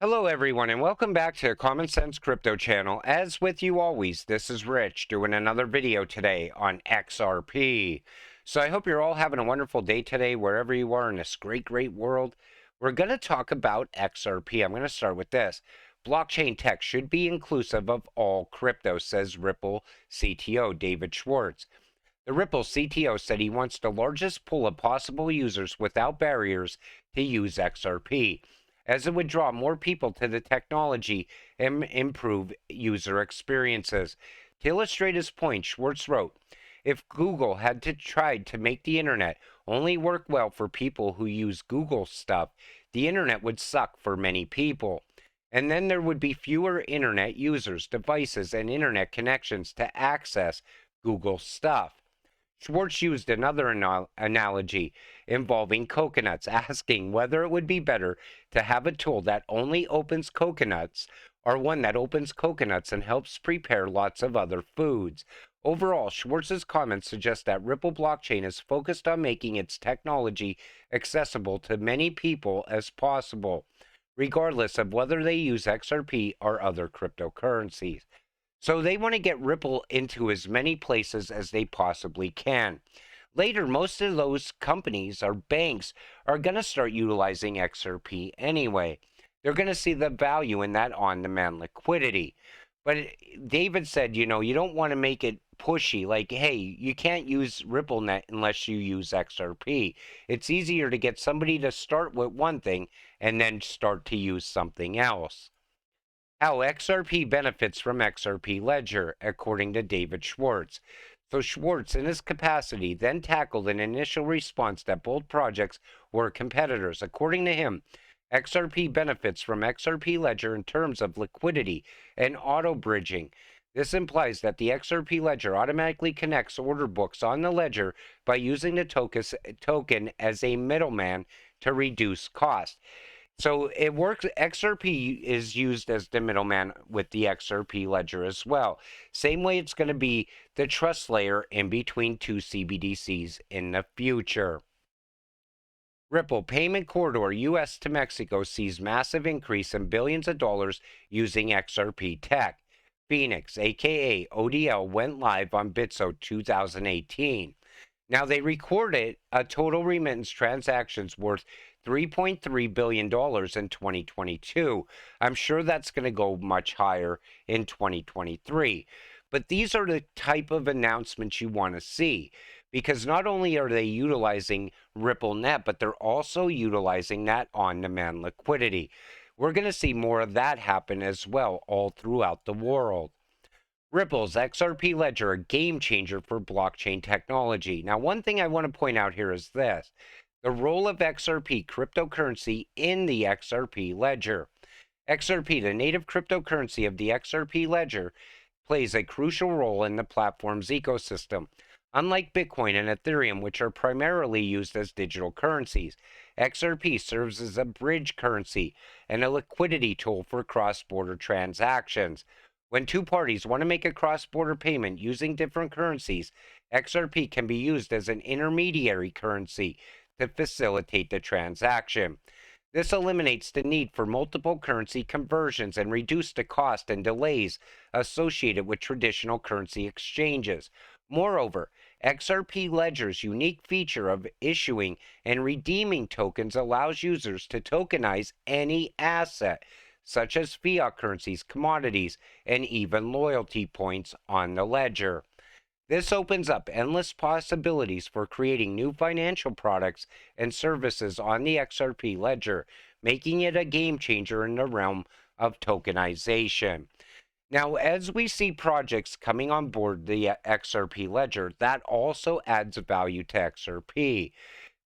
Hello, everyone, and welcome back to Common Sense Crypto Channel. As with you always, this is Rich doing another video today on XRP. So I hope you're all having a wonderful day today, wherever you are in this great world. We're going to talk about XRP. I'm going to start with this. Blockchain tech should be inclusive of all crypto, says Ripple CTO David Schwartz. The Ripple CTO said he wants the largest pool of possible users without barriers to use XRP, as it would draw more people to the technology and improve user experiences. To illustrate his point, Schwartz wrote, if Google had tried to make the internet only work well for people who use Google stuff, the internet would suck for many people. And then there would be fewer internet users, devices, and internet connections to access Google stuff. Schwartz used another analogy involving coconuts, asking whether it would be better to have a tool that only opens coconuts or one that opens coconuts and helps prepare lots of other foods. Overall, Schwartz's comments suggest that Ripple blockchain is focused on making its technology accessible to many people as possible, regardless of whether they use XRP or other cryptocurrencies. So they want to get Ripple into as many places as they possibly can. Later, most of those companies or banks are going to start utilizing XRP anyway. They're going to see the value in that on-demand liquidity. But David said, you don't want to make it pushy, like, hey, you can't use RippleNet unless you use XRP. It's easier to get somebody to start with one thing and then start to use something else. How XRP benefits from XRP Ledger, according to David Schwartz. So Schwartz, in his capacity, then tackled an initial response that both projects were competitors. According to him, XRP benefits from XRP Ledger in terms of liquidity and auto bridging. This implies that the XRP Ledger automatically connects order books on the ledger by using the token as a middleman to reduce cost. So it works. XRP is used as the middleman with the XRP ledger as well. Same way it's going to be the trust layer in between two CBDCs in the future. Ripple payment corridor US to Mexico sees massive increase in billions of dollars using XRP tech. Phoenix, aka ODL, went live on Bitso 2018. Now, they recorded a total remittance transactions worth $3.3 billion in 2022. I'm sure that's going to go much higher in 2023. But these are the type of announcements you want to see, because not only are they utilizing RippleNet, but they're also utilizing that on-demand liquidity. We're going to see more of that happen as well all throughout the world. Ripple's XRP Ledger, a game changer for blockchain technology. Now, one thing I want to point out here is this: the role of XRP cryptocurrency in the XRP Ledger. XRP, the native cryptocurrency of the XRP Ledger, plays a crucial role in the platform's ecosystem. Unlike Bitcoin and Ethereum, which are primarily used as digital currencies, XRP serves as a bridge currency and a liquidity tool for cross-border transactions. When two parties want to make a cross-border payment using different currencies, XRP can be used as an intermediary currency to facilitate the transaction. This eliminates the need for multiple currency conversions and reduces the cost and delays associated with traditional currency exchanges. Moreover, XRP Ledger's unique feature of issuing and redeeming tokens allows users to tokenize any asset, such as fiat currencies, commodities, and even loyalty points on the ledger. This opens up endless possibilities for creating new financial products and services on the XRP ledger, making it a game changer in the realm of tokenization. Now, as we see projects coming on board the XRP ledger, that also adds value to XRP.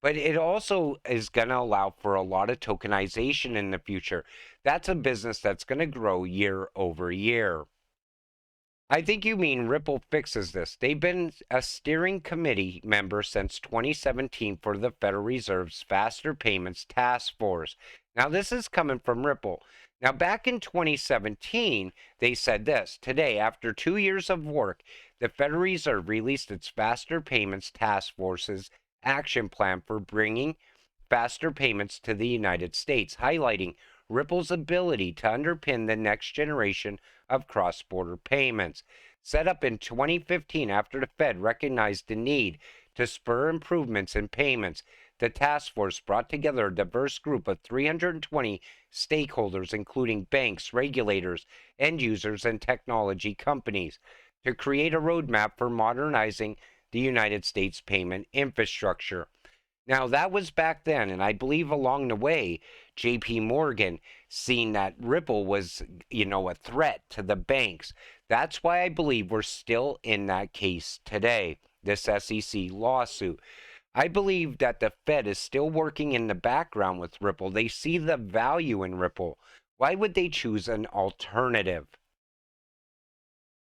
But it also is going to allow for a lot of tokenization in the future. That's a business that's going to grow year over year. I think you mean Ripple fixes this. They've been a steering committee member since 2017 for the Federal Reserve's Faster Payments Task Force. Now, this is coming from Ripple. Now, back in 2017, they said this: today, after 2 years of work, the Federal Reserve released its Faster Payments Task Force's action plan for bringing faster payments to the United States, highlighting Ripple's ability to underpin the next generation of cross-border payments. Set up in 2015 after the Fed recognized the need to spur improvements in payments, the task force brought together a diverse group of 320 stakeholders, including banks, regulators, end users, and technology companies, to create a roadmap for modernizing the United States payment infrastructure. Now, that was back then, and I believe along the way, JP Morgan seen that Ripple was, a threat to the banks. That's why I believe we're still in that case today, this SEC lawsuit. I believe that the Fed is still working in the background with Ripple. They see the value in Ripple. Why would they choose an alternative?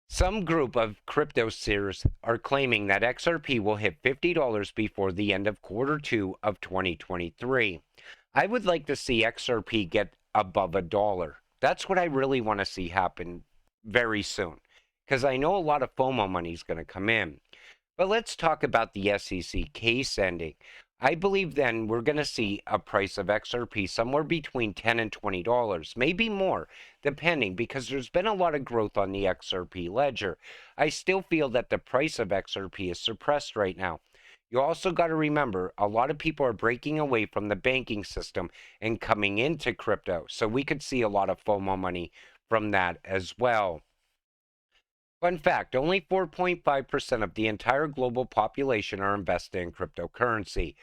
Some group of crypto seers are claiming that XRP will hit $50 before the end of quarter two of 2023. I would like to see XRP get above $1. That's what I really want to see happen very soon, because I know a lot of FOMO money is going to come in. But let's talk about the SEC case ending. I believe then we're going to see a price of XRP somewhere between $10 and $20, maybe more, depending, because there's been a lot of growth on the XRP ledger. I still feel that the price of XRP is suppressed right now. You also got to remember, a lot of people are breaking away from the banking system and coming into crypto. So we could see a lot of FOMO money from that as well. Fun fact, only 4.5% of the entire global population are invested in cryptocurrency.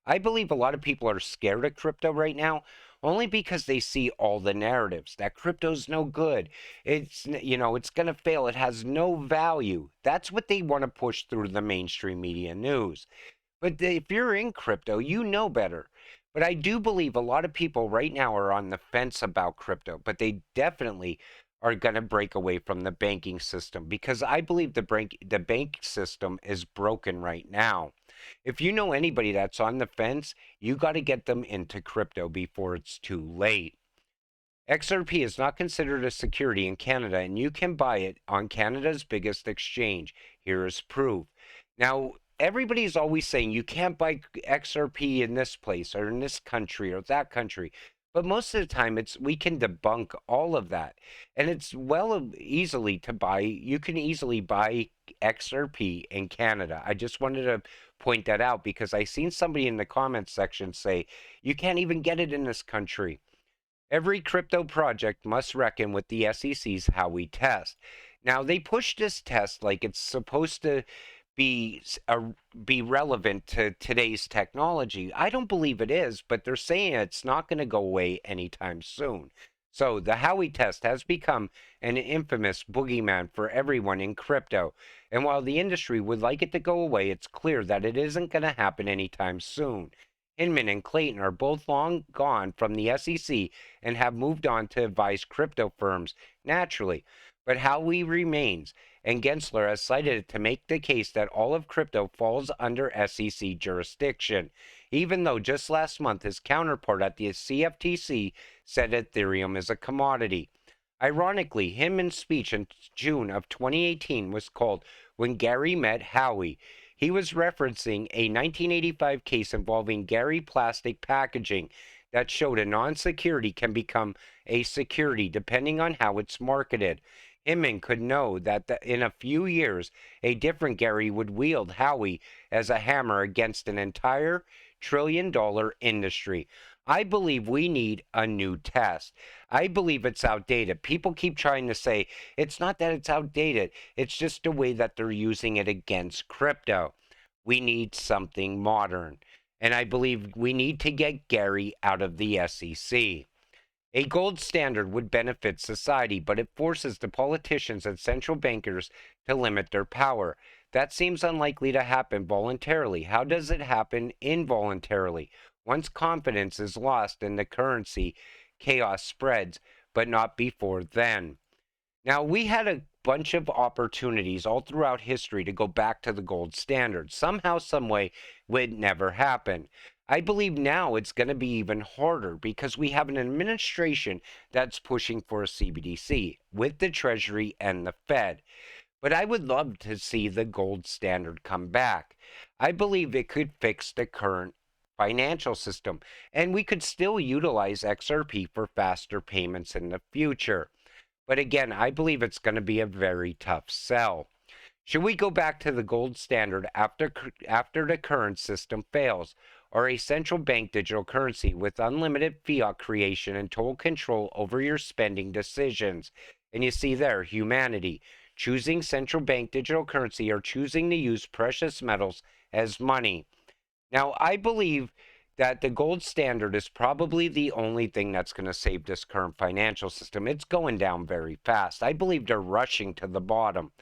I believe a lot of people are scared of crypto right now only because they see all the narratives that crypto's no good. It's going to fail. It has no value. That's what they want to push through the mainstream media news. But if you're in crypto, you know better. But I do believe a lot of people right now are on the fence about crypto, but they definitely are going to break away from the banking system, because I believe the bank system is broken right now. If you know anybody that's on the fence, you got to get them into crypto before it's too late. XRP is not considered a security in Canada, and you can buy it on Canada's biggest exchange. Here is proof. Now, everybody's always saying you can't buy XRP in this place or in this country or that country. But most of the time, we can debunk all of that. And it's easily to buy. You can easily buy XRP in Canada. I just wanted to point that out because I seen somebody in the comments section say, you can't even get it in this country. Every crypto project must reckon with the SEC's Howey test. Now, they push this test like it's supposed to be relevant to today's technology. I don't believe it is, but they're saying it's not going to go away anytime soon. So the Howey test has become an infamous boogeyman for everyone in crypto. And while the industry would like it to go away, it's clear that it isn't going to happen anytime soon. Hinman and Clayton are both long gone from the SEC and have moved on to advise crypto firms, naturally. But Howey remains, and Gensler has cited it to make the case that all of crypto falls under SEC jurisdiction, even though just last month his counterpart at the CFTC said Ethereum is a commodity. Ironically, Hinman's speech in June of 2018 was called When Gary Met Howey. He was referencing a 1985 case involving Gary plastic packaging that showed a non-security can become a security depending on how it's marketed. Hinman could know that in a few years, a different Gary would wield Howey as a hammer against an entire trillion-dollar industry. I believe we need a new test. I believe it's outdated. People keep trying to say it's not that it's outdated, it's just the way that they're using it against crypto. We need something modern. And I believe we need to get Gary out of the SEC. A gold standard would benefit society, but it forces the politicians and central bankers to limit their power. That seems unlikely to happen voluntarily. How does it happen involuntarily? Once confidence is lost in the currency, chaos spreads, but not before then. Now, we had a bunch of opportunities all throughout history to go back to the gold standard. Somehow, someway, would never happen. I believe now it's going to be even harder because we have an administration that's pushing for a CBDC with the Treasury and the Fed. But I would love to see the gold standard come back. I believe it could fix the current financial system, and we could still utilize XRP for faster payments in the future. But again, I believe it's going to be a very tough sell. Should we go back to the gold standard after the current system fails, or a central bank digital currency with unlimited fiat creation and total control over your spending decisions? And you see there, humanity, choosing central bank digital currency or choosing to use precious metals as money. Now, I believe that the gold standard is probably the only thing that's going to save this current financial system. It's going down very fast. I believe they're rushing to the bottom.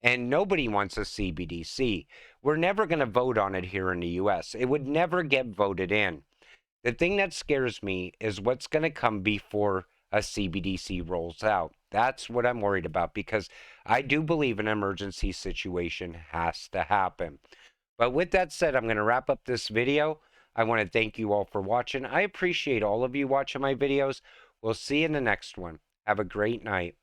And nobody wants a CBDC. We're never going to vote on it here in the US. It would never get voted in. The thing that scares me is what's going to come before a CBDC rolls out. That's what I'm worried about, because I do believe an emergency situation has to happen. But with that said, I'm going to wrap up this video. I want to thank you all for watching. I appreciate all of you watching my videos. We'll see you in the next one. Have a great night.